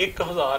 1000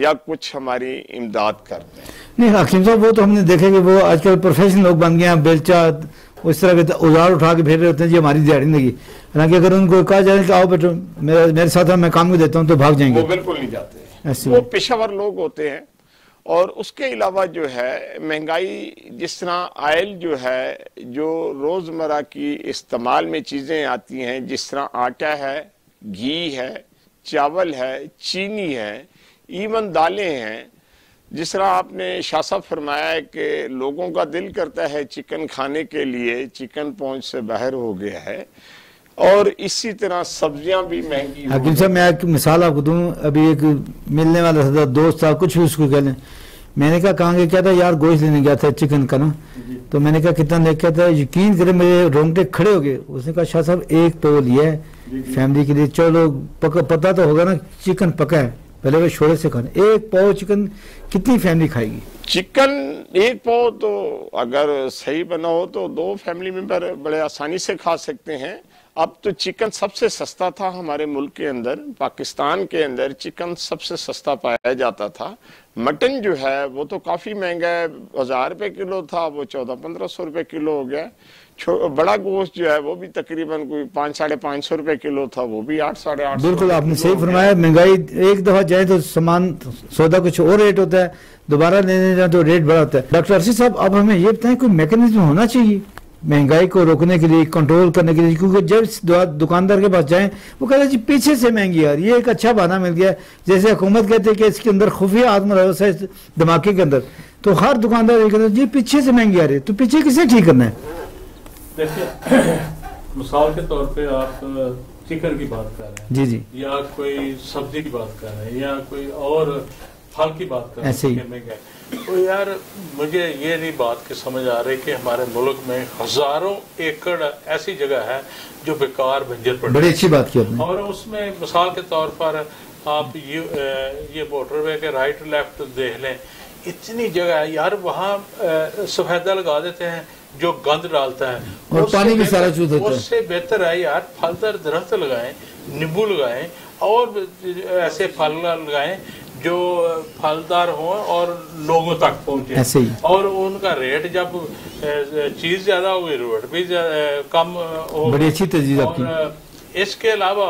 یا کچھ ہماری امداد کر دیں. نہیں حکیم صاحب وہ تو ہم نے دیکھا کہ وہ آج کل پروفیشنل لوگ بن گئے ہیں, بیلچا اس طرح کے اوزار اٹھا کے پھیر رہے ہوتے ہیں جی ہماری دیہڑی نہیں گئی. حالانکہ اگر ان کو کہا جائے کہ آؤ بیٹو میرے ساتھ میں کام بھی دیتا ہوں تو بھاگ جائیں گے. وہ بالکل نہیں جاتے, وہ پیشہ ور لوگ ہوتے ہیں. اور اس کے علاوہ جو ہے مہنگائی, جس طرح آئل جو ہے, جو روزمرہ کی استعمال میں چیزیں آتی ہیں, جس طرح آٹا ہے, گھی ہے, چاول ہے, چینی ہے, ایون دالیں ہیں. جس طرح آپ نے شاہ صاحب فرمایا ہے کہ لوگوں کا دل کرتا ہے چکن کھانے کے لیے, چکن پہنچ سے باہر ہو گیا ہے. اور اسی طرح سبزیاں بھی مہنگی. حکیم صاحب میں ایک مثال آپ کو دوں, ابھی ایک ملنے والا تھا دوست تھا, کچھ بھی اس کو کہہ لیں, میں نے کہا کہ کیا تھا یار گوشت لینے گیا تھا چکن کا نا, تو میں نے کہا کتنا لے کے تھا, یقین کرے میرے رونگٹے کھڑے ہو گئے. اس نے کہا شاہ صاحب ایک پاؤ لیا ہے فیملی کے لیے, چلو پتا تو ہوگا نا چکن پکا ہے, پہلے وہ چھوڑے سے کھانا, ایک پاؤ چکن کتنی فیملی کھائے گی؟ چکن ایک پاؤ تو اگر صحیح بنا ہو تو 2 فیملی ممبر بڑے آسانی سے کھا سکتے ہیں. اب تو چکن سب سے سستا تھا ہمارے ملک کے اندر, پاکستان کے اندر چکن سب سے سستا پایا جاتا تھا. مٹن جو ہے وہ تو کافی مہنگا ہے, 1000 روپے کلو تھا, وہ 1400-1500 روپے کلو ہو گیا. بڑا گوشت جو ہے وہ بھی تقریباً کوئی 500-550 روپے کلو تھا, وہ بھی 800-850. بالکل آپ نے صحیح فرمایا, مہنگائی ایک دفعہ جائے تو سامان سودا کچھ اور ریٹ ہوتا ہے, دوبارہ لینے جائیں تو ریٹ بڑا ہوتا ہے. ڈاکٹر ارشد صاحب اب ہمیں یہ بتائیں کوئی میکینزم ہونا چاہیے مہنگائی کو روکنے کے لیے, کنٹرول کرنے کے لیے, کیونکہ جب دکاندار کے پاس جائیں وہ کہتے ہیں جی پیچھے سے مہنگی آ رہی ہے, یہ ایک اچھا بہانہ مل گیا ہے. جیسے حکومت کہتے ہیں کہ اس کے اندر خفیہ آدم روسہ ہے دھماکے کے اندر, تو ہر دکاندار یہ کہتا ہے جی پیچھے سے مہنگی آ رہی ہے, تو پیچھے کسے ٹھیک کرنا ہے؟ دیکھیں مثال کے طور پہ آپ چکن کی بات کر رہے ہیں جی جی, یا کوئی سبزی کی بات کر رہے ہیں یا کوئی اور پھل کی بات کر رہے ہیں, تو یار مجھے یہ نہیں بات کی سمجھ آ رہی کہ ہمارے ملک میں ہزاروں ایکڑ ایسی جگہ ہے جو بیکار بنجر پڑی, بڑی اچھی بات کی آپ نے. اور اس میں مثال کے طور پر آپ یہ موٹر وے کے رائٹ لیفٹ دیکھ لیں, اتنی جگہ ہے یار, وہاں سفیدہ لگا دیتے ہیں جو گند ڈالتا ہے, اور پانی بھی سارا چوز ہوتا ہے. اس سے بہتر ہے یار پھلدار درخت لگائیں, نیمبو لگائیں, اور ایسے پھل لگائیں جو پھلدار ہوں اور لوگوں تک پہنچے, اور ان کا ریٹ جب چیز زیادہ ہوگی ریٹ بھی کم ہوگا. بڑی اچھی تجویز آپ کی. اور اس کے علاوہ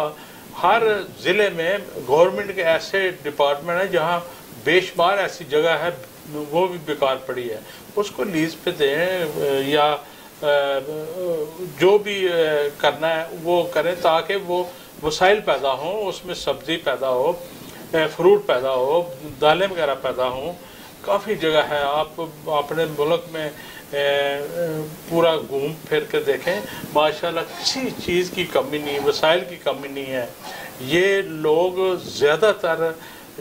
ہر ضلع میں گورنمنٹ کے ایسے ڈپارٹمنٹ ہیں جہاں بے شمار ایسی جگہ ہے وہ بھی بیکار پڑی ہے, اس کو لیز پہ دیں یا جو بھی کرنا ہے وہ کریں تاکہ وہ وسائل پیدا ہوں, اس میں سبزی پیدا ہو, فروٹ پیدا ہو, دالیں وغیرہ پیدا ہوں. کافی جگہ ہے, آپ اپنے ملک میں پورا گھوم پھر کے دیکھیں, ماشاءاللہ کسی چیز کی کمی نہیں, وسائل کی کمی نہیں ہے. یہ لوگ زیادہ تر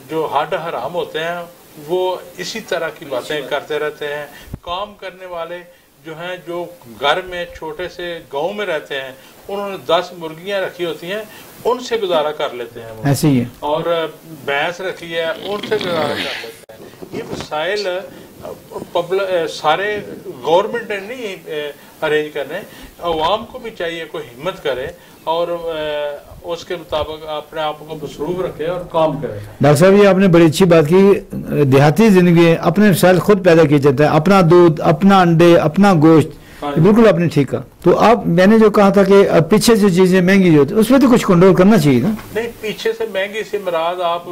جو ہڈ حرام ہوتے ہیں وہ اسی طرح کی باتیں کرتے رہتے ہیں. کام کرنے والے جو ہیں, جو گھر میں چھوٹے سے گاؤں میں رہتے ہیں, انہوں نے 10 مرغیاں رکھی ہوتی ہیں, ان سے گزارا کر لیتے ہیں وہ, ایسے ہی ہے. اور بھینس رکھی ہے, ان سے گزارا کر لیتے ہیں. یہ وسائل سارے گورنمنٹ نے نہیں ارینج کرنے, عوام کو بھی چاہیے کوئی ہمت کرے اور اس کے مطابق اپنے آپ کو مصروف رکھے اور کام کرے. ڈاکٹر صاحب یہ آپ نے بڑی اچھی بات کی, دیہاتی زندگی ہے, اپنے وسائل خود پیدا کیے جاتے ہیں, اپنا دودھ, اپنا انڈے, اپنا گوشت, بالکل آپ نے ٹھیک کہا. تو آپ میں نے جو کہا تھا کہ پیچھے سے چیزیں مہنگی جو ہوتی اس میں تو کچھ کنٹرول کرنا چاہیے نا. نہیں, پیچھے سے مہنگی سے مراد آپ,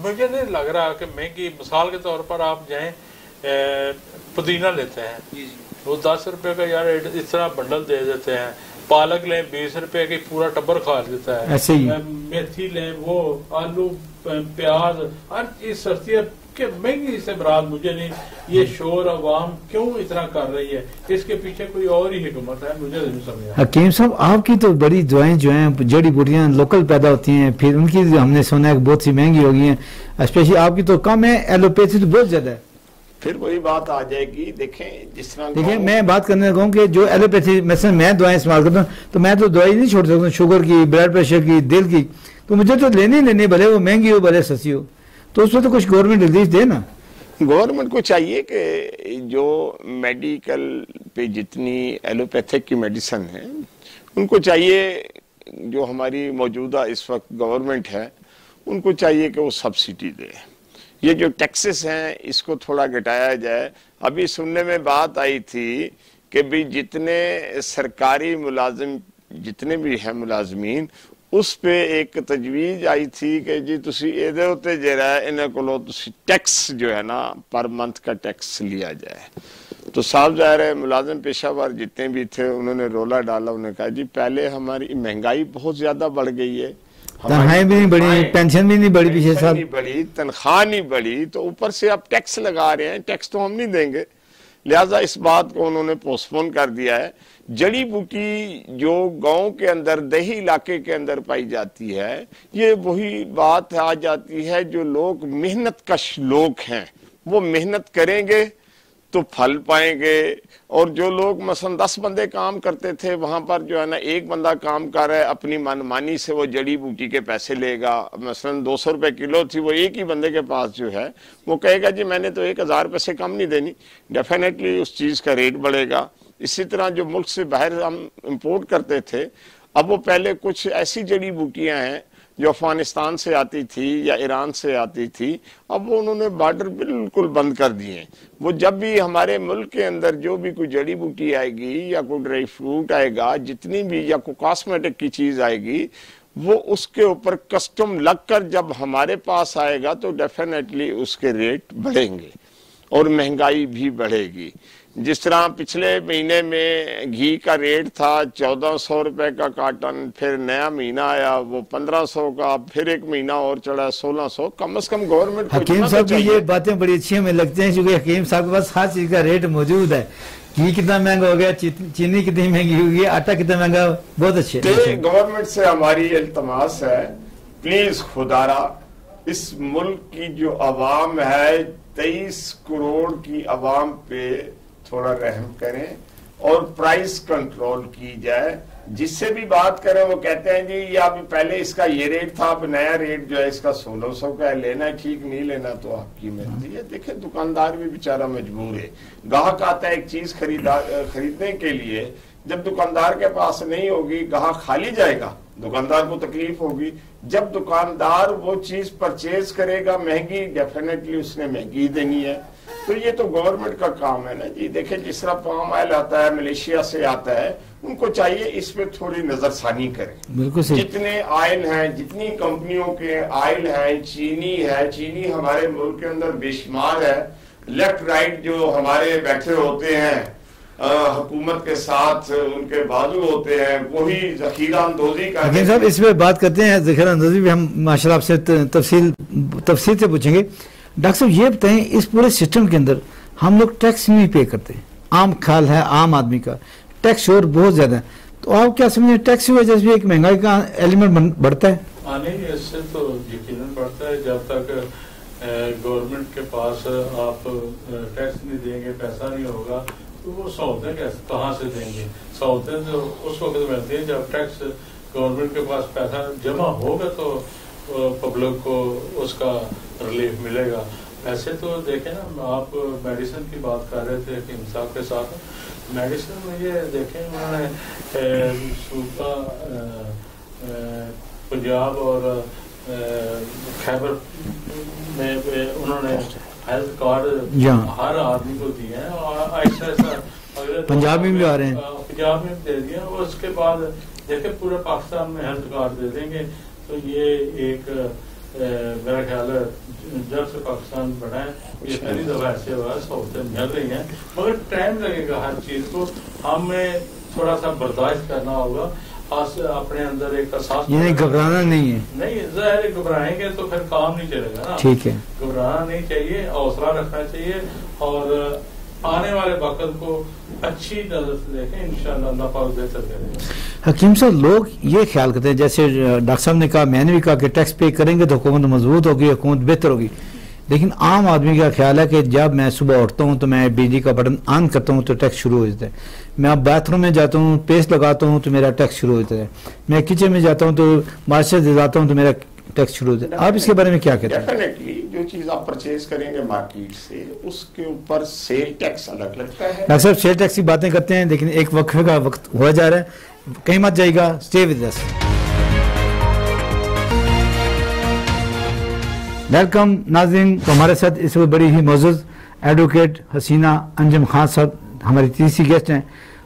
مجھے نہیں لگ رہا کہ مہنگی, مثال کے طور پر آپ جائیں پودینہ لیتے ہیں, وہ 10 روپے کا یار اس طرح بنڈل دے دیتے ہیں. پالک لیں 20 روپے کی پورا ٹبر کھا دیتا ہے. ایسے ہی میتھی لیں, وہ آلو, پیاز, ہر چیز سستی ہے. کہ مہنگی سے مراد مجھے نہیں, یہ شور عوام کیوں اتنا کر رہی ہے, اس کے پیچھے کوئی اور ہی حکمت ہے, مجھے نہیں سمجھا. حکیم صاحب آپ کی تو بڑی دعائیں جو ہیں, جڑی بوٹیاں لوکل پیدا ہوتی ہیں, پھر ان کی ہم نے سنا ہے کہ بہت سی مہنگی ہو گئی ہیں, اسپیشلی آپ کی تو کم ہے, ایلوپیتھی تو بہت زیادہ ہے. پھر وہی بات آ جائے گی. دیکھیں جس طرح دیکھیں میں بات کرنے لگا ہوں کہ جو ایلوپیتھی مثلا میں دعائیں استعمال کرتا ہوں, تو میں تو دوائی نہیں چھوڑ سکتا ہوں, شوگر کی, بلڈ پریشر کی, دل کی, تو مجھے تو لینی بھلے وہ مہنگی ہو بھلے سستی ہو, تو اس میں تو کچھ گورنمنٹ ریلیف دے نا. گورنمنٹ کو چاہیے کہ جو میڈیکل پہ جتنی ایلوپیتھک کی میڈیسن ہیں ان کو چاہیے, جو ہماری موجودہ اس وقت گورنمنٹ ہے ان کو چاہیے کہ وہ سبسڈی دے. یہ جو ٹیکسز ہیں اس کو تھوڑا گھٹایا جائے. ابھی سننے میں بات آئی تھی کہ بھی جتنے سرکاری ملازم جتنے بھی ہیں ملازمین اس پہ ایک تجویز آئی تھی کہ جی تسی ایدے ہوتے جرا ہے انہیں کو لو تسی ٹیکس جو ہے نا پر منتھ کا ٹیکس لیا جائے. تو صاحب ظاہر ہے ملازم پیشہ ور جتنے بھی تھے انہوں نے رولا ڈالا, انہوں نے کہا جی پہلے ہماری مہنگائی بہت زیادہ بڑھ گئی ہے, تنخواہیں بھی نہیں بڑھی, پینشن بھی نہیں بڑھی, پیچھے صاحب نہیں بڑھی, تنخواہ نہیں بڑھی, تو اوپر سے آپ ٹیکس لگا رہے ہیں, ٹیکس تو ہم نہیں دیں گے. لہٰذا اس بات کو انہوں نے پوسٹپون کر دیا ہے. جڑی بوٹی جو گاؤں کے اندر دیہی علاقے کے اندر پائی جاتی ہے یہ وہی بات آ جاتی ہے, جو لوگ محنت کش لوگ ہیں وہ محنت کریں گے تو پھل پائیں گے, اور جو لوگ مثلا 10 بندے کام کرتے تھے وہاں پر جو ہے نا ایک بندہ کام کر رہا ہے اپنی منمانی سے وہ جڑی بوٹی کے پیسے لے گا, مثلا 200 روپے کلو تھی وہ ایک ہی بندے کے پاس جو ہے وہ کہے گا جی میں نے تو 1000 روپے سے کم نہیں دینی, ڈیفینیٹلی اس چیز کا ریٹ بڑھے گا. اسی طرح جو ملک سے باہر ہم امپورٹ کرتے تھے اب وہ پہلے کچھ ایسی جڑی بوٹیاں ہیں جو افغانستان سے آتی تھی یا ایران سے آتی تھی, اب وہ انہوں نے بارڈر بالکل بند کر دیے. وہ جب بھی ہمارے ملک کے اندر جو بھی کوئی جڑی بوٹی آئے گی یا کوئی ڈرائی فروٹ آئے گا جتنی بھی یا کوئی کاسمیٹک کی چیز آئے گی وہ اس کے اوپر کسٹم لگ کر جب ہمارے پاس آئے گا تو ڈیفینیٹلی اس کے ریٹ بڑھیں گے اور مہنگائی بھی بڑھے گی. جس طرح پچھلے مہینے میں گھی کا ریٹ تھا 1400 روپے کا کارٹن, پھر نیا مہینہ آیا وہ 1500 کا, پھر ایک مہینہ اور چڑھا 1600. کم از کم گورنمنٹ کو حکیم صاحب کی یہ باتیں بڑی اچھی ہمیں لگتی ہیں کیونکہ حکیم صاحب کے پاس ہر چیز کا ریٹ موجود ہے. گھی کتنا مہنگا ہو گیا, چینی کتنی مہنگی ہو گئی, آٹا کتنا مہنگا, بہت اچھے. گورنمنٹ سے ہماری التماس ہے پلیز خدارا اس ملک کی جو عوام ہے 23 کروڑ کی عوام پہ تھوڑا رحم کریں اور پرائس کنٹرول کی جائے. جس سے بھی بات کریں وہ کہتے ہیں جی یہ اب پہلے اس کا یہ ریٹ تھا اب نیا ریٹ جو ہے اس کا 1600 کا ہے, لینا ہے ٹھیک, نہیں لینا تو آپ کی مرضی ہے. دیکھیں دکاندار بھی بیچارہ مجبور ہے, گاہک آتا ہے ایک چیز خریدنے کے لیے, جب دکاندار کے پاس نہیں ہوگی گاہک خالی جائے گا, دکاندار کو تکلیف ہوگی. جب دکاندار وہ چیز پرچیز کرے گا مہنگی ڈیفینیٹلی اس نے مہنگی دینی ہے. تو یہ تو گورنمنٹ کا کام ہے نا جی. دیکھیں جس طرح پام آئل آتا ہے ملیشیا سے آتا ہے, ان کو چاہیے اس پہ تھوڑی نظر ثانی کریں. بالکل صحیح. جتنے آئل ہیں جتنی کمپنیوں کے آئل ہیں, چینی ہے, چینی ہمارے ملک کے اندر بے شمار ہے. لیفٹ رائٹ جو ہمارے بیٹھے ہوتے ہیں حکومت کے ساتھ ان کے بازو ہوتے ہیں وہی ذخیرہ اندوزی کا. حکیم صاحب اس پہ بات کرتے ہیں, ذخیرہ اندوزی بھی ہم ماشاءاللہ آپ سے تفصیل سے پوچھیں گے. ڈاکٹر صاحب یہ بتائیں اس پورے سسٹم کے اندر ہم لوگ ٹیکس نہیں پے کرتے, عام خیال ہے عام آدمی کا ٹیکس اور بہت زیادہ ہے, تو آپ کیا سمجھیں ٹیکس کی وجہ سے بھی ایک مہنگائی کا ایلیمنٹ بڑھتا ہے؟ نہیں, اس سے تو یقیناً بڑھتا ہے. جب تک گورنمنٹ کے پاس آپ ٹیکس نہیں دیں گے, پیسہ نہیں ہوگا تو وہ سہولتیں کہاں سے دیں گے؟ سہولتیں تو اس وقت ملتی ہیں جب ٹیکس گورنمنٹ کے پاس پیسہ جمع ہوگا تو پبلک کو اس کا ریلیف ملے گا. ایسے تو دیکھیں نا, آپ میڈیسن کی بات کر رہے تھے حکیم صاحب کے ساتھ. میڈیسن میں یہ دیکھیں انہوں نے صوبہ پنجاب اور خیبر میں انہوں نے ہیلتھ کارڈ ہر آدمی کو دیے ہیں, اور ایسا ایسا پنجاب میں بھی آ رہے ہیں, پنجاب میں دے دیا. اور اس کے بعد دیکھیں پورے پاکستان میں ہیلتھ کارڈ دے دیں گے. تو یہ ایک میرا خیال ہے جب سے پاکستان بڑھا ہے یہ پہلی دفعہ ایسے ہوا ہے, سہولتیں مل رہی ہیں, مگر ٹائم لگے گا ہر چیز کو. ہمیں تھوڑا سا برداشت کرنا ہوگا, اپنے اندر ایک احساس, یعنی گھبرانا نہیں ہے. نہیں, ظاہر گھبرائیں گے تو پھر کام نہیں چلے گا نا. ٹھیک ہے, گھبرانا نہیں چاہیے, حوصلہ رکھنا چاہیے, اور آنے والے وقت کو اچھی نظر سے دیکھیں, انشاءاللہ اللہ پاک بہتر کرے گا. حکیم صاحب لوگ یہ خیال کرتے ہیں, جیسے ڈاکٹر صاحب نے کہا, میں نے بھی کہا کہ ٹیکس پے کریں گے تو حکومت مضبوط ہوگی, حکومت بہتر ہوگی. لیکن عام آدمی کا خیال ہے کہ جب میں صبح اٹھتا ہوں تو میں بجلی کا بٹن آن کرتا ہوں تو ٹیکس شروع ہو جاتا ہے, میں اب باتھ روم میں جاتا ہوں پیسٹ لگاتا ہوں تو میرا ٹیکس شروع ہو جاتا ہے, میں کچن میں جاتا ہوں تو مارشل دے جاتا ہوں تو میرا ٹیکس شروع ہو جاتا ہے. آپ اس کے بارے میں کیا کہتے ہیں؟ ڈیفینیٹلی جو چیز آپ پرچیز کریں گے مارکیٹ سے اس کے اوپر سیل ٹیکس الگ لگتا ہے. ڈاکٹر صاحب سیل ٹیکس کی باتیں کرتے ہیں, لیکن ایک وقفے کا وقت ہوا جا رہا ہے, کہیں مت جائے گا, اسٹے ود اس. ویلکم ناظرین، تو ہمارے ساتھ اس وقت بڑی ہی معزز ایڈوکیٹ حسینہ انجم خان صاحب ہماری تیسری گیسٹ ہیں،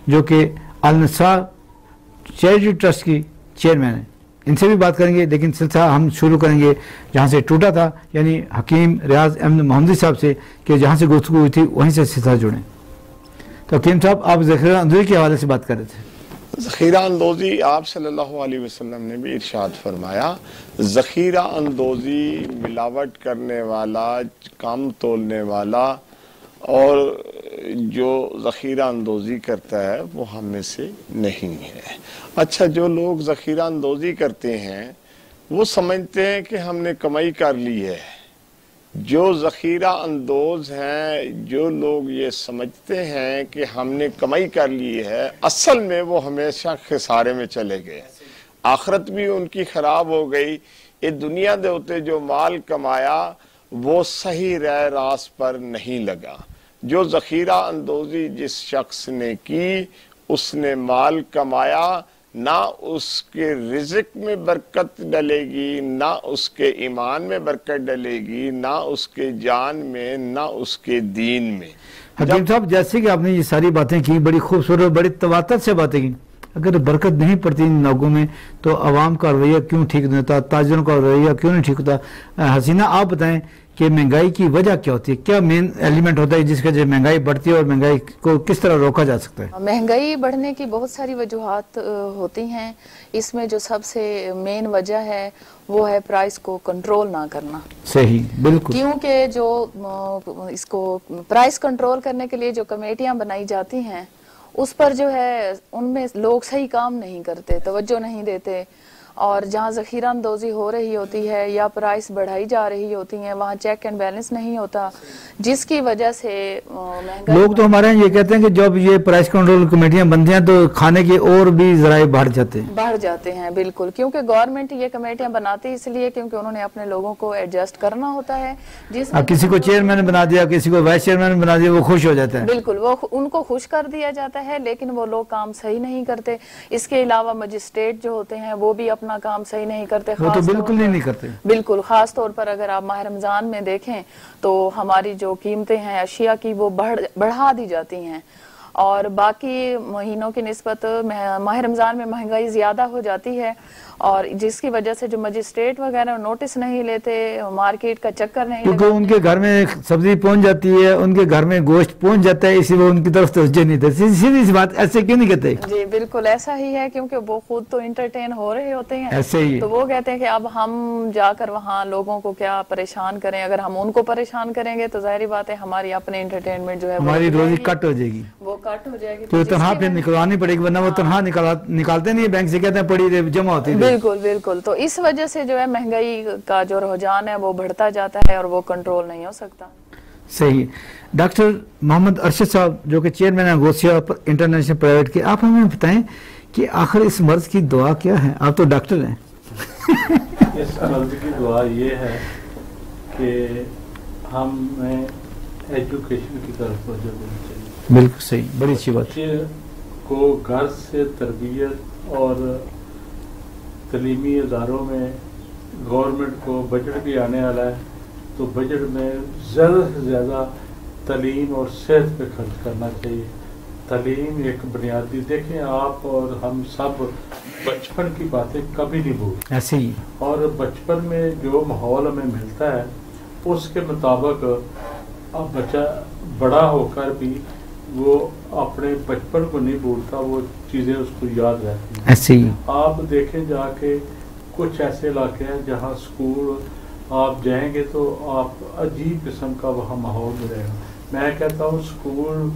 جو کہ النساء چیریٹی ٹرسٹ کی چیئرمین ہیں. ان سے بھی بات کریں گے، لیکن سلسلہ ہم شروع کریں گے جہاں سے ٹوٹا تھا، یعنی حکیم ریاض احمد محمدی صاحب سے، کہ جہاں سے گفتگو ہوئی تھی وہیں سے سلسلہ جڑیں. تو حکیم صاحب، آپ ذخیرہ اندوزی کے حوالے سے بات کر رہے تھے. ذخیرہ اندوزی، آپ صلی اللہ علیہ وسلم نے بھی ارشاد فرمایا، ذخیرہ اندوزی ملاوٹ کرنے والا، کم تولنے والا اور جو ذخیرہ اندوزی کرتا ہے وہ ہم میں سے نہیں ہے. اچھا، جو لوگ ذخیرہ اندوزی کرتے ہیں وہ سمجھتے ہیں کہ ہم نے کمائی کر لی ہے. جو ذخیرہ اندوز ہیں، جو لوگ یہ سمجھتے ہیں کہ ہم نے کمائی کر لی ہے، اصل میں وہ ہمیشہ خسارے میں چلے گئے. آخرت بھی ان کی خراب ہو گئی. یہ دنیا دے ہوتے جو مال کمایا وہ صحیح راہ راست پر نہیں لگا. جو ذخیرہ اندوزی جس شخص نے کی، اس نے مال کمایا، نہ اس کے رزق میں برکت ڈلے گی، نہ اس کے ایمان میں برکت ڈلے گی، نہ اس کے جان میں، نہ اس کے دین میں. حکیم صاحب، جیسے کہ آپ نے یہ ساری باتیں کی، بڑی خوبصورت، بڑی تواتر سے باتیں کی، اگر برکت نہیں پڑتی ان لوگوں میں تو عوام کا رویہ کیوں ٹھیک نہیں ہوتا، تاجروں کا رویہ کیوں نہیں ٹھیک ہوتا؟ حسینہ، آپ بتائیں کہ مہنگائی کی وجہ کیا ہوتی ہے؟ کیا مین ایلیمنٹ ہوتا ہے جس کی وجہ سے مہنگائی بڑھتی ہے، اور مہنگائی کو کس طرح روکا جا سکتا ہے؟ مہنگائی بڑھنے کی بہت ساری وجوہات ہوتی ہیں. اس میں جو سب سے مین وجہ ہے وہ ہے پرائس کو کنٹرول نہ کرنا. صحیح، بالکل. کیونکہ جو اس کو پرائس کنٹرول کرنے کے لیے جو کمیٹیاں بنائی جاتی ہیں، اس پر جو ہے ان میں لوگ صحیح کام نہیں کرتے، توجہ نہیں دیتے، اور جہاں ذخیرہ اندوزی ہو رہی ہوتی ہے یا پرائس بڑھائی جا رہی ہوتی ہیں، وہاں چیک اینڈ بیلنس نہیں ہوتا، جس کی وجہ سے مہنگائی. لوگ تو ہمارے یہ کہتے ہیں کہ جب یہ پرائس کنٹرول کمیٹیاں بنتی ہیں تو کھانے کے اور بھی ذرائع بڑھ جاتے ہیں. بالکل، کیونکہ گورنمنٹ یہ کمیٹیاں بناتی اس لیے کیونکہ انہوں نے اپنے لوگوں کو ایڈجسٹ کرنا ہوتا ہے. کسی کو چیئرمین بنا دیا، کسی کو وائس چیئرمین بنا دیا، وہ خوش ہو جاتا ہے. بالکل، وہ ان کو خوش کر دیا جاتا ہے، لیکن وہ لوگ کام صحیح نہیں کرتے. اس کے علاوہ مجسٹریٹ جو ہوتے ہیں وہ بھی اپنا کام صحیح نہیں کرتے. وہ تو بالکل نہیں کرتے. بالکل، خاص طور پر اگر آپ ماہ رمضان میں دیکھیں تو ہماری جو قیمتیں ہیں اشیاء کی وہ بڑھا دی جاتی ہیں، اور باقی مہینوں کی نسبت ماہ رمضان میں مہنگائی زیادہ ہو جاتی ہے، اور جس کی وجہ سے جو مجسٹریٹ وغیرہ نوٹس نہیں لیتے، مارکیٹ کا چکر نہیں کیونکہ ان کے گھر میں سبزی پہنچ جاتی ہے، ان کے گھر میں گوشت پہنچ جاتا ہے، اسی وہ ان کی طرف توجہ نہیں دیتے. سیدھی سی بات، ایسے کیوں نہیں کہتے؟ جی بالکل ایسا ہی ہے، کیونکہ وہ خود تو انٹرٹین ہو رہے ہوتے ہیں، ایسے ہی تو وہ کہتے ہیں کہ اب ہم جا کر وہاں لوگوں کو کیا پریشان کریں. اگر ہم ان کو پریشان کریں گے تو ظاہری بات ہے ہماری اپنے انٹرٹینمنٹ جو ہے ہماری روزی کٹ ہو جائے گی، وہ کٹ ہو جائے گی. تو تنہا پھر نکلوانی پڑے گی، ورنہ وہ تنہا نکالتے نہیں، بینک سے کہتے ہیں پڑی جمع ہوتی ہے. بالکل بالکل. تو اس وجہ سے جو ہے مہنگائی کا جو رجحان ہے وہ بڑھتا جاتا ہے اور وہ کنٹرول نہیں ہو سکتا. صحیح. ڈاکٹر محمد ارشد صاحب، جو کہ چیئرمین ہیں غوثیہ انٹرنیشنل پرائیویٹ کے، آپ ہمیں بتائیں کہ آخر اس مرض کی دعا کیا ہے؟ آپ تو ڈاکٹر ہیں. اس مرض کی دعا یہ ہے کہ ہمیں ایجوکیشن کی طرف توجہ دینی چاہیے. بالکل صحیح، بڑی اچھی بات. بچے کو گھر سے تربیت، اور تعلیمی اداروں میں گورنمنٹ کو بجٹ بھی آنے والا ہے، تو بجٹ میں زیادہ سے زیادہ تعلیم اور صحت پہ خرچ کرنا چاہیے. تعلیم ایک بنیادی، دیکھیں آپ اور ہم سب بچپن کی باتیں کبھی نہیں بھولتے. ایسے ہی، اور بچپن میں جو ماحول ہمیں ملتا ہے اس کے مطابق اب بچہ بڑا ہو کر بھی وہ اپنے بچپن کو نہیں بھولتا، وہ چیزیں اس کو یاد رہتی ہیں. ایسے ہی آپ دیکھیں جا کے کچھ ایسے علاقے ہیں جہاں اسکول آپ جائیں گے تو آپ عجیب قسم کا وہاں ماحول ملے گا. میں کہتا ہوں اسکول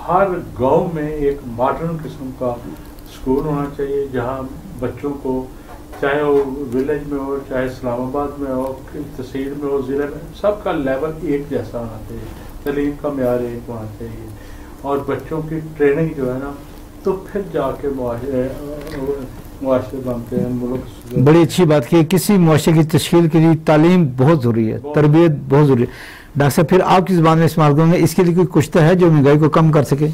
ہر گاؤں میں ایک ماڈرن قسم کا اسکول ہونا چاہیے، جہاں بچوں کو، چاہے وہ ولیج میں ہو، چاہے اسلام آباد میں ہو، تحصیل میں ہو، ضلع میں، سب کا لیول ایک جیسا ہونا چاہیے، تعلیم کا معیار ایک ہونا چاہیے، اور بچوں کی ٹریننگ جو ہے نا، تو پھر جا کے معاشرے بنتے ہیں، ملک. بڑی اچھی بات کی. کسی معاشرے کی تشکیل کے لیے تعلیم بہت ضروری ہے، تربیت بہت ضروری ہے. ڈاکٹر صاحب، پھر آپ کی زبان میں استعمال کروں گے، اس کے لیے کوئی کچھ تو ہے جو مہنگائی کو کم کر سکے؟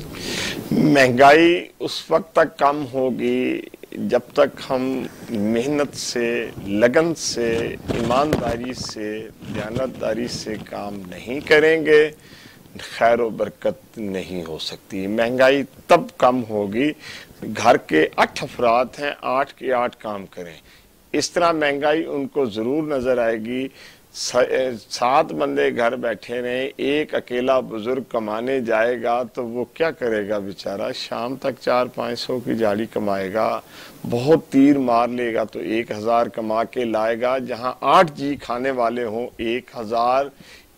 مہنگائی اس وقت تک کم ہوگی جب تک ہم محنت سے، لگن سے، ایمانداری سے، دیانتداری سے کام نہیں کریں گے، خیر و برکت نہیں ہو سکتی۔ مہنگائی تب کم ہوگی، گھر کے 8 افراد ہیں، 8 کے 8 کام کریں، اس طرح مہنگائی ان کو ضرور نظر آئے گی۔ 7 بندے گھر بیٹھے رہیں، ایک اکیلا بزرگ کمانے جائے گا تو وہ کیا کرے گا بیچارہ؟ شام تک 400-500 کی جھاڑی کمائے گا، بہت تیر مار لے گا تو 1000 کما کے لائے گا۔ جہاں 8 جی کھانے والے ہوں، 1000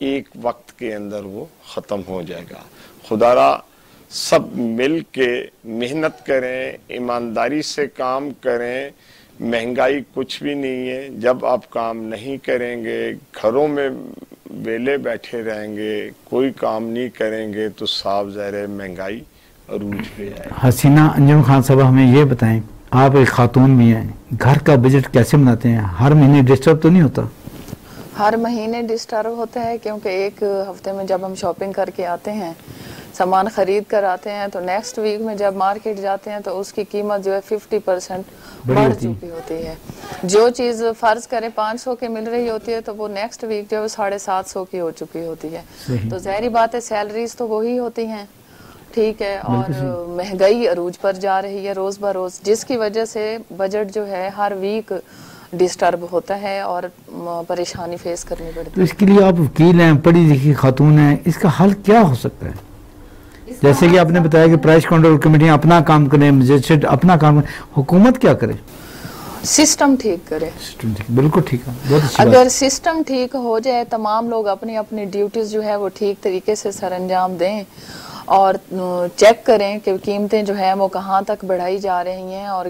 ایک وقت کے اندر وہ ختم ہو جائے گا۔ خدا را سب مل کے محنت کریں، ایمانداری سے کام کریں۔ مہنگائی کچھ بھی نہیں ہے، جب آپ کام نہیں کریں گے، گھروں میں ویلے بیٹھے رہیں گے، کوئی کام نہیں کریں گے تو صاف ظاہر ہے مہنگائی عروج پہ آئے گی۔ حسینہ انجم خان صاحب ہمیں یہ بتائیں، آپ ایک خاتون بھی ہیں، گھر کا بجٹ کیسے بناتے ہیں؟ ہر مہینے ڈسٹرب تو نہیں ہوتا؟ ہر مہینے ڈسٹرب ہوتا ہے، کیونکہ ایک ہفتے میں جب ہم شاپنگ کر کے آتے ہیں، سامان خرید کر آتے ہیں، تو نیکسٹ ویک میں جب مارکیٹ جاتے ہیں تو اس کی قیمت جو ہے 50% بڑھ چکی ہوتی ہے۔ جو چیز فرض کریں 500 کی مل رہی ہوتی ہے تو وہ نیکسٹ ویک جو ہے 750 کی ہو چکی ہوتی ہے۔ تو ظاہری بات ہے سیلریز تو وہی ہوتی ہیں، ٹھیک ہے، اور مہنگائی عروج پر جا رہی ہے روز بروز، جس کی وجہ سے بجٹ جو ہے ہر ویک ڈسٹرب ہوتا ہے اور پریشانی فیس کرنی پڑتی ہے۔ تو اس کے لیے آپ وکیل ہیں، پڑھی لکھی خاتون ہیں، اس کا حل کیا ہو سکتا ہے؟ جیسے کہ آپ نے بتایا کہ پرائس کنٹرول کمیٹیاں اپنا کام کریں، مجسٹریٹ اپنا کام کریں، حکومت کیا کرے؟ سسٹم ٹھیک کرے۔ بالکل ٹھیک ہے، بہت اچھی بات۔ اگر سسٹم ٹھیک ہو جائے، تمام لوگ اپنی اپنی ڈیوٹیز جو ہے وہ ٹھیک طریقے سے سر انجام دیں اور چیک کریں کہ قیمتیں جو ہیں وہ کہاں تک بڑھائی جا رہی ہیں اور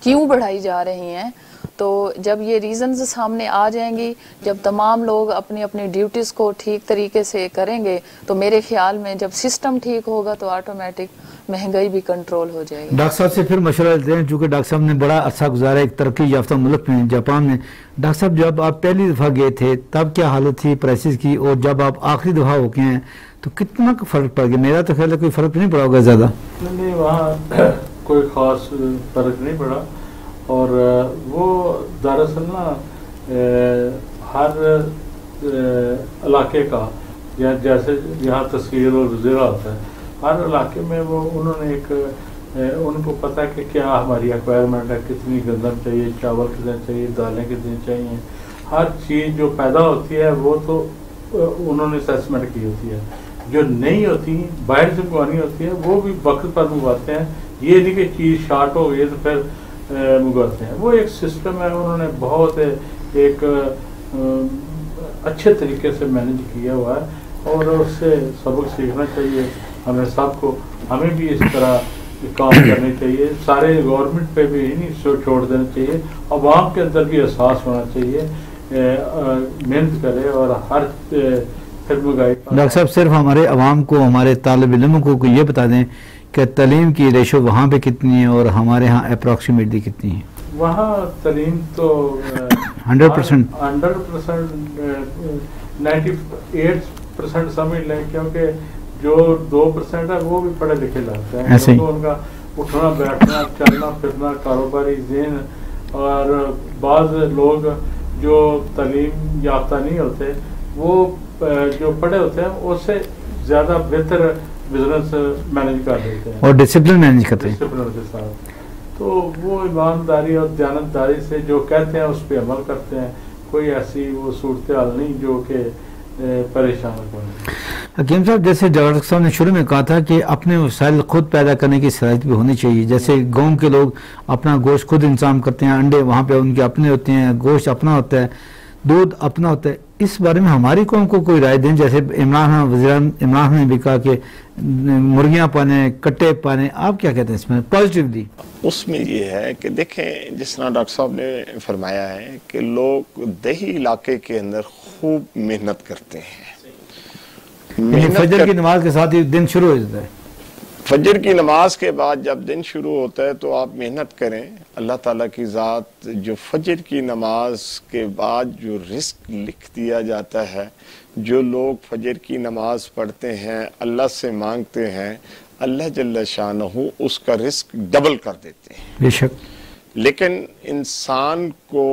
کیوں بڑھائی جا رہی ہیں، تو جب یہ ریزنز سامنے آ جائیں گی، جب تمام لوگ اپنی اپنی ڈیوٹیز کو ٹھیک طریقے سے کریں گے، تو میرے خیال میں جب سسٹم ٹھیک ہوگا تو آٹومیٹک مہنگائی بھی کنٹرول ہو جائے گی۔ ڈاکٹر صاحب سے پھر مشورہ لیتے ہیں، چونکہ ڈاکٹر صاحب نے بڑا عرصہ گزارا ایک ترقی یافتہ ملک میں، جاپان میں۔ ڈاکٹر صاحب جب آپ پہلی دفعہ گئے تھے تب کیا حالت تھی پرائسز کی، اور جب آپ آخری دفعہ ہو کے ہیں تو کتنا فرق پڑ گیا؟ میرا تو خیال ہے کوئی فرق نہیں پڑا ہوگا زیادہ۔ نہیں، وہاں کوئی خاص فرق نہیں پڑا، اور وہ دراصل نا ہر علاقے کا، جیسے یہاں تصویر اور زیرہ ہوتا ہے، ہر علاقے میں وہ انہوں نے ایک ان کو پتہ کہ کیا ہماری ایکوائرمنٹ ہے، کتنی گندم چاہیے، چاول کتنے چاہیے، دالیں کتنی چاہیے، ہر چیز جو پیدا ہوتی ہے وہ تو انہوں نے اسیسمنٹ کی ہوتی ہے۔ جو نہیں ہوتی، باہر سے منگوانی ہوتی ہے، وہ بھی وقت پر منگواتے ہیں، یہ نہیں کہ چیز شارٹ ہو گئی تو پھر منگواتے ہیں۔ وہ ایک سسٹم ہے، انہوں نے بہت ایک اچھے طریقے سے مینج کیا ہوا ہے، اور اس سے سبق سیکھنا چاہیے ہمیں سب کو۔ ہمیں بھی اس طرح کام کرنے چاہیے، سارے گورنمنٹ پہ بھی نہیں چھوڑ دینا چاہیے، عوام کے اندر بھی احساس ہونا چاہیے، محنت کرے اور ہر پھر مہنگائی۔ ڈاکٹر صاحب صرف ہمارے عوام کو، ہمارے طالب علموں کو یہ بتا دیں کہ تعلیم کی ریشو وہاں پہ کتنی ہے اور ہمارے ہاں اپروکسیمیٹلی کتنی ہے؟ وہاں تعلیم تو 100% 98% سمجھ لیں، کیونکہ جو 2% ہے وہ بھی پڑھے لکھے لگتے ہیں، ایسے ہی ان کا اٹھنا بیٹھنا، چلنا پھرنا، کاروباری ذہن، اور بعض لوگ جو تعلیم یافتہ نہیں ہوتے وہ جو پڑھے ہوتے ہیں اس سے زیادہ بہتر بزنس مینج کر دیتے ہیں اور ڈسپلن مینج کرتے ہیں ڈسپلن کے ساتھ، تو وہ ایمانداری اور دیانتداری سے جو کہتے ہیں اس پہ عمل کرتے ہیں۔ کوئی ایسی وہ صورتحال نہیں جو کہ پریشان کریں۔ حکیم صاحب، جیسے ڈاکٹر صاحب نے شروع میں کہا تھا کہ اپنے وسائل خود پیدا کرنے کی صلاحیت بھی ہونی چاہیے، جیسے گاؤں کے لوگ اپنا گوشت خود انتظام کرتے ہیں، انڈے وہاں پہ ان کے اپنے ہوتے ہیں، گوشت اپنا ہوتا ہے، دودھ اپنا ہوتا ہے۔ اس بارے میں ہماری قوم کو کوئی رائے دیں، جیسے وزیر عمران نے بھی کہا کہ مرغیاں پالیں، کٹے پالیں، آپ کیا کہتے ہیں اس میں پازیٹیولی؟ اس میں یہ ہے کہ دیکھیں، جس طرح ڈاکٹر صاحب نے فرمایا ہے کہ لوگ دیہی علاقے کے اندر خوب محنت کرتے ہیں، فجر کی نماز کے ساتھ ہی دن شروع ہو جاتا ہے۔ فجر کی نماز کے بعد جب دن شروع ہوتا ہے تو آپ محنت کریں، اللہ تعالیٰ کی ذات جو فجر کی نماز کے بعد جو رزق لکھ دیا جاتا ہے، جو لوگ فجر کی نماز پڑھتے ہیں، اللہ سے مانگتے ہیں، اللہ جل شانہ اس کا رزق ڈبل کر دیتے ہیں۔ بے شک لیکن انسان کو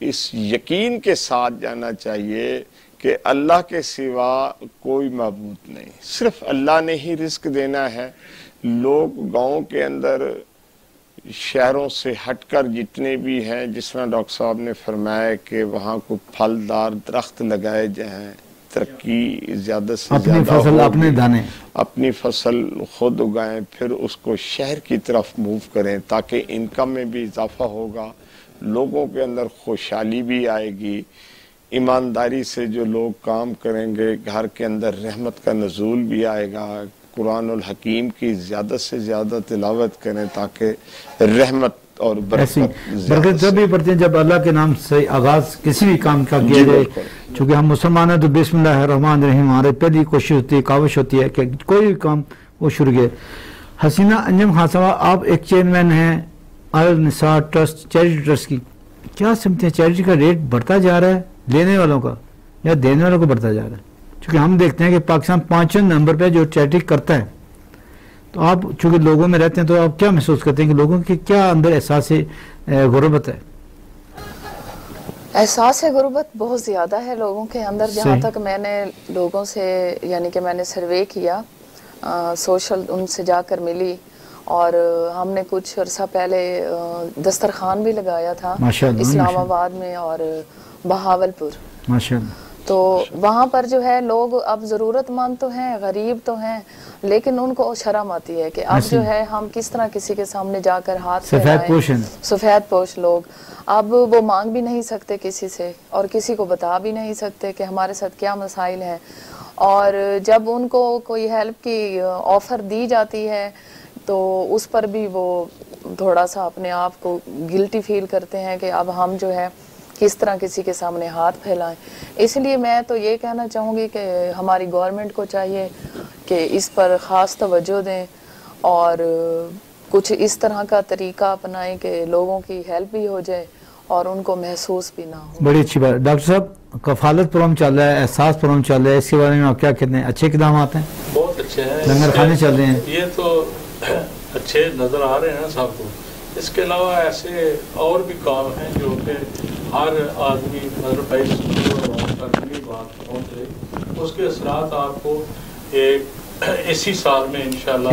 اس یقین کے ساتھ جانا چاہیے کہ اللہ کے سوا کوئی معبود نہیں، صرف اللہ نے ہی رزق دینا ہے۔ لوگ گاؤں کے اندر شہروں سے ہٹ کر جتنے بھی ہیں، جس طرح ڈاکٹر صاحب نے فرمایا کہ وہاں کو پھلدار درخت لگائے جائیں، ترقی زیادہ سے اپنی زیادہ فصل اپنے دانے، اپنی فصل خود اگائیں، پھر اس کو شہر کی طرف موو کریں تاکہ انکم میں بھی اضافہ ہوگا، لوگوں کے اندر خوشحالی بھی آئے گی، ایمانداری سے جو لوگ کام کریں گے گھر کے اندر رحمت کا نزول بھی آئے گا۔ قرآن الحکیم کی زیادہ سے زیادہ تلاوت کریں تاکہ رحمت اور برکت جب بھی پڑھتے ہیں جب اللہ کے نام سے آغاز کسی بھی کام کا کیا جائے، چونکہ ہم مسلمان ہیں تو بسم اللہ الرحمن الرحیم ہمارے پہلی کوشش ہوتی ہے، کاوش ہوتی ہے کہ کوئی بھی کام وہ شروع کیے۔ حسینہ انجم خان صاحب، آپ ایک چیئرمین ہیں النساء ٹرسٹ، چیریٹی ٹرسٹ کی، کیا سمجھتے ہیں چیریٹی کا ریٹ بڑھتا جا رہا ہے لینے والوں کا یا دینے والوں کو بڑھتا جا رہا ہے؟ چونکہ ہم دیکھتے ہیں کہ پاکستان 5 نمبر پہ جو چیریٹی کرتا ہے، تو آپ چونکہ لوگوں میں رہتے ہیں تو آپ کیا محسوس کرتے ہیں کہ لوگوں کے کیا اندر احساس غربت ہے؟ احساس غربت بہت زیادہ ہے لوگوں کے اندر، جہاں تک میں نے لوگوں سے یعنی کہ میں نے سروے کیا، سوشل ان سے جا کر ملی، اور ہم نے کچھ عرصہ پہلے دسترخوان بھی لگایا تھا اسلام آباد میں اور بہاول پور، تو وہاں پر جو ہے لوگ اب ضرورت مند تو ہیں، غریب تو ہیں، لیکن ان کو شرم آتی ہے کہ اب جو ہے ہم کس طرح کسی کے سامنے جا کر ہاتھ پھیلائیں، سفید پوش لوگ اب وہ مانگ بھی نہیں سکتے کسی سے، اور کسی کو بتا بھی نہیں سکتے کہ ہمارے ساتھ کیا مسائل ہیں، اور جب ان کو کوئی ہیلپ کی آفر دی جاتی ہے تو اس پر بھی وہ تھوڑا سا اپنے آپ کو گلٹی فیل کرتے ہیں کہ اب ہم جو ہے کس طرح کسی کے سامنے ہاتھ پھیلائیں۔ اس لیے میں تو یہ کہنا چاہوں گی کہ ہماری گورنمنٹ کو چاہیے کہ اس پر خاص توجہ دیں اور کچھ اس طرح کا طریقہ اپنائیں کہ لوگوں کی ہیلپ بھی ہو جائے اور ان کو محسوس بھی نہ ہو۔ بڑی اچھی بات۔ ڈاکٹر صاحب، کفالت پروگرام چل رہا ہے، احساس پروگرام چل رہا ہے، اس کے بارے میں آپ کیا کہتے ہیں؟ اچھے اقدامات ہیں؟ بہت اچھے ہیں، لنگر کھانے چل رہے ہیں، یہ تو اچھے نظر آ رہے ہیں صاحب کو۔ اس کے علاوہ ایسے اور بھی کام ہیں جو کہ ہر آدمی مطلب بات پہنچ رہی، اس کے اثرات آپ کو اسی سال میں انشاءاللہ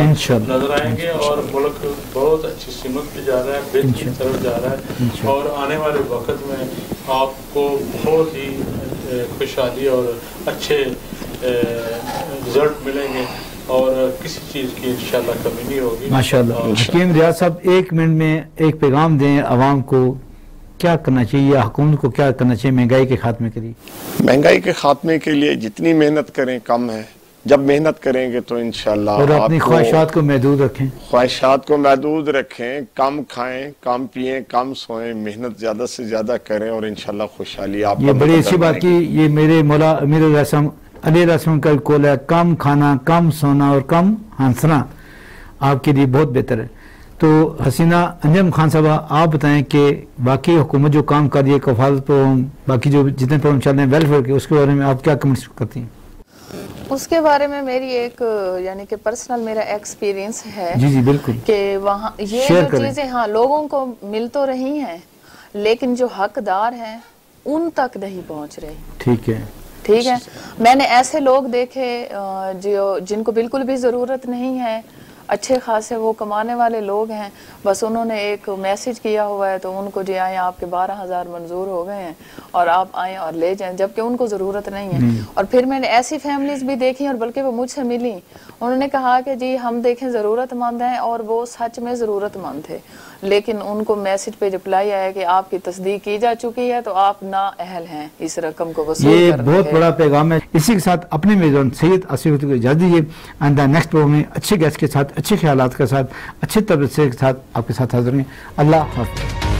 نظر آئیں گے، اور ملک بہت اچھی سمت پہ جا رہا ہے، بہتر کی طرف جا رہا ہے، اور آنے والے وقت میں آپ کو بہت ہی خوشحالی اور اچھے رزلٹ ملیں گے، اور کسی چیز کی انشاءاللہ کمی نہیں ہوگی ماشاءاللہ۔ حکیم ریاض صاحب، 1 منٹ میں ایک پیغام دیں عوام کو، کیا کرنا چاہیے یا حکومت کو کیا کرنا چاہیے مہنگائی کے خاتمے کے لیے؟ مہنگائی کے خاتمے کے لیے جتنی محنت کریں کم ہے، جب محنت کریں گے تو انشاءاللہ اور اپنی خواہشات کو محدود رکھیں، خواہشات کو محدود رکھیں، کم کھائیں، کم پئیں، کم سوئیں، محنت زیادہ سے زیادہ کریں، اور انشاءاللہ خوشحالی آپ۔ یہ بڑی اچھی بات کی، یہ میرے مولا امیر الرسم علی رسم کا قول ہے، کم کھانا، کم سونا اور کم ہنسنا آپ کے لیے بہت بہتر ہے۔ تو حسینہ انجم خان صاحبہ، آپ بتائیں کہ باقی حکومت جو کام کر رہی ہے، کفالت پروگرام، باقی جو جتنے پروگرام چل رہے ہیں ویلفیئر کے، اس کے بارے میں آپ کیا کمنٹس کرتی ہیں؟ اس کے بارے میں میری ایک یعنی کہ پرسنل میرا ایکسپیرینس ہے جی بالکل، کہ وہاں یہ جو چیزیں ہاں لوگوں کو مل تو رہی ہیں، لیکن جو حقدار ہیں ان تک نہیں پہنچ رہی۔ ٹھیک ہے، میں نے ایسے لوگ دیکھے جن کو بالکل بھی ضرورت نہیں ہے، اچھے خاصے وہ کمانے والے لوگ ہیں، بس انہوں نے ایک میسج کیا ہوا ہے تو ان کو جی آئیں، آپ کے 12,000 منظور ہو گئے ہیں اور آپ آئیں اور لے جائیں، جبکہ ان کو ضرورت نہیں ہے۔ اور پھر میں نے ایسی فیملیز بھی دیکھی، اور بلکہ وہ مجھ سے ملی، انہوں نے کہا کہ جی ہم دیکھیں ضرورت مند ہیں، اور وہ سچ میں ضرورت مند تھے، لیکن ان کو میسج پہ رپلائی آیا کہ آپ کی تصدیق کی جا چکی ہے تو آپ نا اہل ہیں اس رقم کو وصول کرنے کے۔ یہ بہت بڑا پیغام ہے۔ اسی کے ساتھ اپنے میزبان سید آصف کو اجازت دیجیے، آئندہ نیکسٹ پروگرام میں اچھے گیسٹ کے ساتھ، اچھے خیالات کے ساتھ، اچھے تبصرے کے ساتھ آپ کے ساتھ حاضر ہیں۔ اللہ حافظ۔